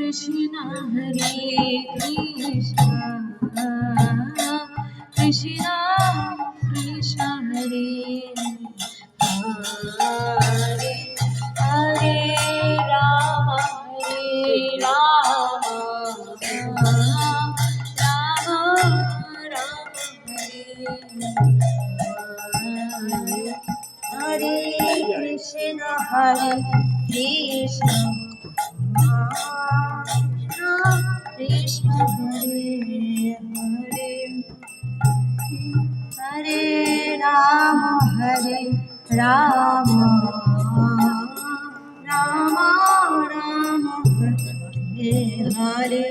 Krishna Hare Krishna Krishna Krishna Hare Hare Hare Rama Rama Rama Hare Krishna Hare Krishna Krishna Hare Hare Hare Rama Rama Rama Hare Hare